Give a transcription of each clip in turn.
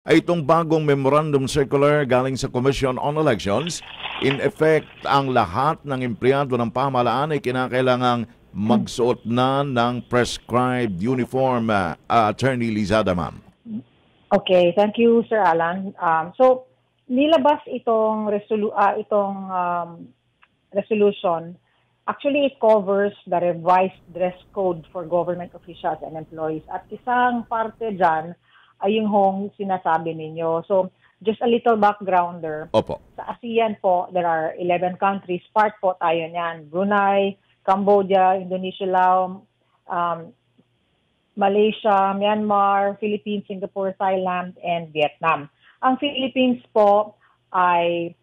ay itong bagong memorandum circular galing sa Commission on Elections. In effect, ang lahat ng empleyado ng pamahalaan ay kinakailangang magsuot na ng prescribed uniform, Attorney Lizada, ma'am. Okay, thank you, Sir Alan. So, nilabas itong resolution. Actually, it covers the revised dress code for government officials and employees. At isang parte dyan ay yung hong sinasabi ninyo. So, just a little backgrounder. Opo. Sa ASEAN po, there are 11 countries. Part po tayo niyan. Brunei, Cambodia, Indonesia, Laos, Malaysia, Myanmar, Philippines, Singapore, Thailand, and Vietnam. Ang Philippines po ay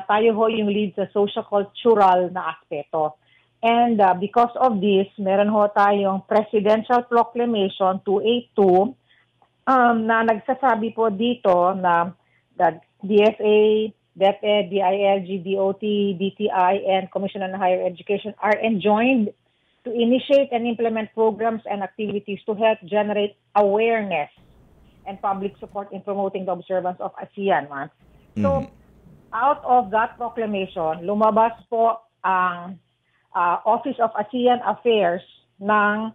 tayo ho yung lead sa social-cultural na aspeto. And because of this, meron ho tayong Presidential Proclamation 282 na nagsasabi po dito na that DFA, DepEd, DILG, DOT, DTI, and Commission on Higher Education are enjoined to initiate and implement programs and activities to help generate awareness and public support in promoting the observance of ASEAN month. So, out of that proclamation, lumabas po ang Office of ASEAN Affairs ng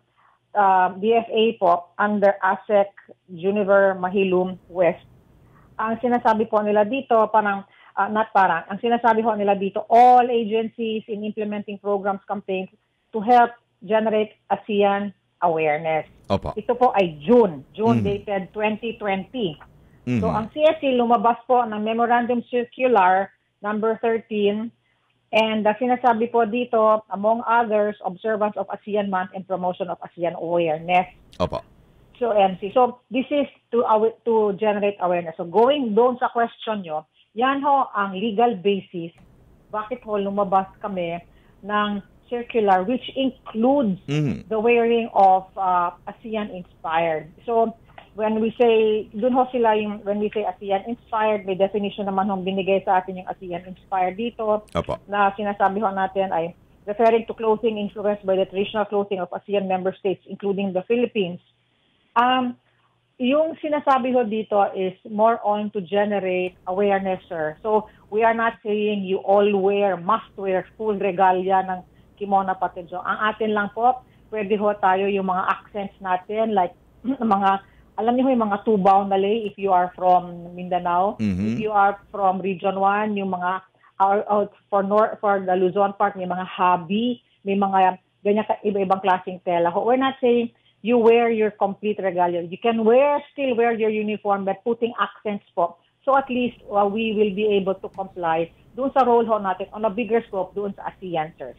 DFA po under ASEC Juniver Mahilum West. Ang sinasabi po nila dito, ang sinasabi po nila dito, all agencies in implementing programs, campaigns to help generate ASEAN awareness. Opo. Ito po ay June dated 2020. So, ang CSC lumabas po ng Memorandum Circular number 13 and sinasabi po dito, among others, observance of ASEAN Month and promotion of ASEAN awareness. Opo. So, MC. So, this is to generate awareness. So, going doon sa question nyo, yan ho ang legal basis bakit ho lumabas kami ng circular which includes the wearing of ASEAN-inspired. So, when we say, when we say ASEAN-inspired, may definition naman hong binigay sa atin yung ASEAN-inspired dito. Opo. Na sinasabi ho natin ay referring to clothing influenced by the traditional clothing of ASEAN member states, including the Philippines. Yung sinasabi ho dito is more on to generate awareness, sir. So, we are not saying you all must wear full regalia ng kimono pati jo. Ang atin lang po, pwede ho tayo yung mga accents natin, like alam niyo yung mga tubaw na lay if you are from Mindanao. If you are from Region 1, yung mga for the Luzon part, may mga habi, may mga ganyan iba-ibang klaseng tela. We're not saying you wear your complete regalia. You can still wear your uniform but putting accents po. So at least we will be able to comply doon sa role ho natin on a bigger scope doon sa ASEAN, sir.